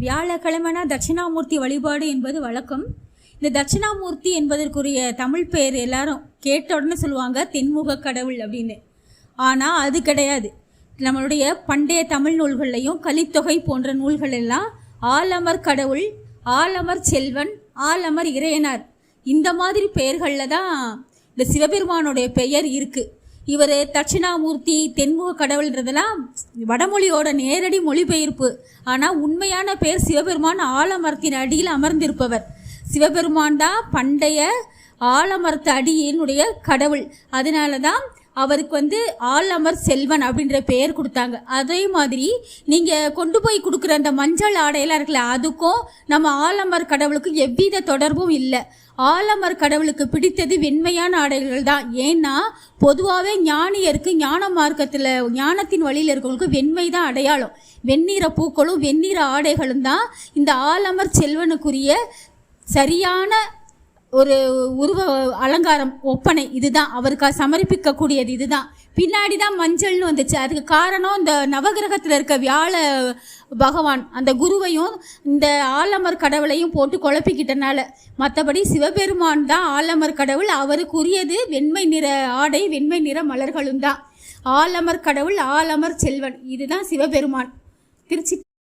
வியாழக்கிழமைனா தட்சிணாமூர்த்தி வழிபாடு என்பது வழக்கம். இந்த தட்சிணாமூர்த்தி என்பதற்குரிய தமிழ் பெயர் எல்லாரும் கேட்ட உடனே சொல்லுவாங்க தென்முக கடவுள் அப்படின்னு. ஆனால் அது கிடையாது. நம்மளுடைய பண்டைய தமிழ் நூல்கள்லையும் கலித்தொகை போன்ற நூல்கள் எல்லாம் ஆலமர் கடவுள், ஆலமர் செல்வன், ஆலமர் இறையனார் இந்த மாதிரி பெயர்களில் தான் இந்த சிவபெருமானுடைய பெயர் இருக்குது. இவர் தட்சிணாமூர்த்தி, தென்முக கடவுள்ன்றதெல்லாம் வடமொழியோட நேரடி மொழிபெயர்ப்பு. ஆனால் உண்மையான பெயர் சிவபெருமான் ஆலமரத்தின் அடியில் அமர்ந்திருப்பவர். சிவபெருமான் தான் பண்டைய ஆலமரத்து அடியினுடைய கடவுள். அதனால தான் அவருக்கு ஆலமர் செல்வன் அப்படின்ற பெயர் கொடுத்தாங்க. அதே மாதிரி நீங்கள் கொண்டு போய் கொடுக்குற அந்த மஞ்சள் ஆடையெல்லாம் இருக்குல்ல, அதுக்கும் நம்ம ஆலமர் கடவுளுக்கும் எவ்வித தொடர்பும் இல்லை. ஆலமர் கடவுளுக்கு பிடித்தது வெண்மையான ஆடைகள் தான். ஏன்னா பொதுவாகவே ஞானியருக்கு ஞான மார்க்கத்தில் ஞானத்தின் வழியில் இருக்கவங்களுக்கு வெண்மை தான் அடையாளம். வெண்ணிற பூக்களும் வெண்ணிற ஆடைகளும் தான் இந்த ஆலமர் செல்வனுக்குரிய சரியான ஒரு உருவ அலங்காரம், ஒப்பனை. இதுதான் அவருக்கு சமர்ப்பிக்கக்கூடியது. இதுதான் பின்னாடி தான் மஞ்சள்னு வந்துச்சு. அதுக்கு காரணம் இந்த நவகிரகத்தில் இருக்க வியாழ பகவான் அந்த குருவையும் இந்த ஆலமர் கடவுளையும் போட்டு குழப்பிக்கிட்டனால. மற்றபடி சிவபெருமான் தான் ஆலமர் கடவுள். அவருக்குரியது வெண்மை நிற ஆடை, வெண்மை நிற மலர்களும் தான். ஆலமர் கடவுள், ஆலமர் செல்வன், இதுதான் சிவபெருமான். திருச்சி.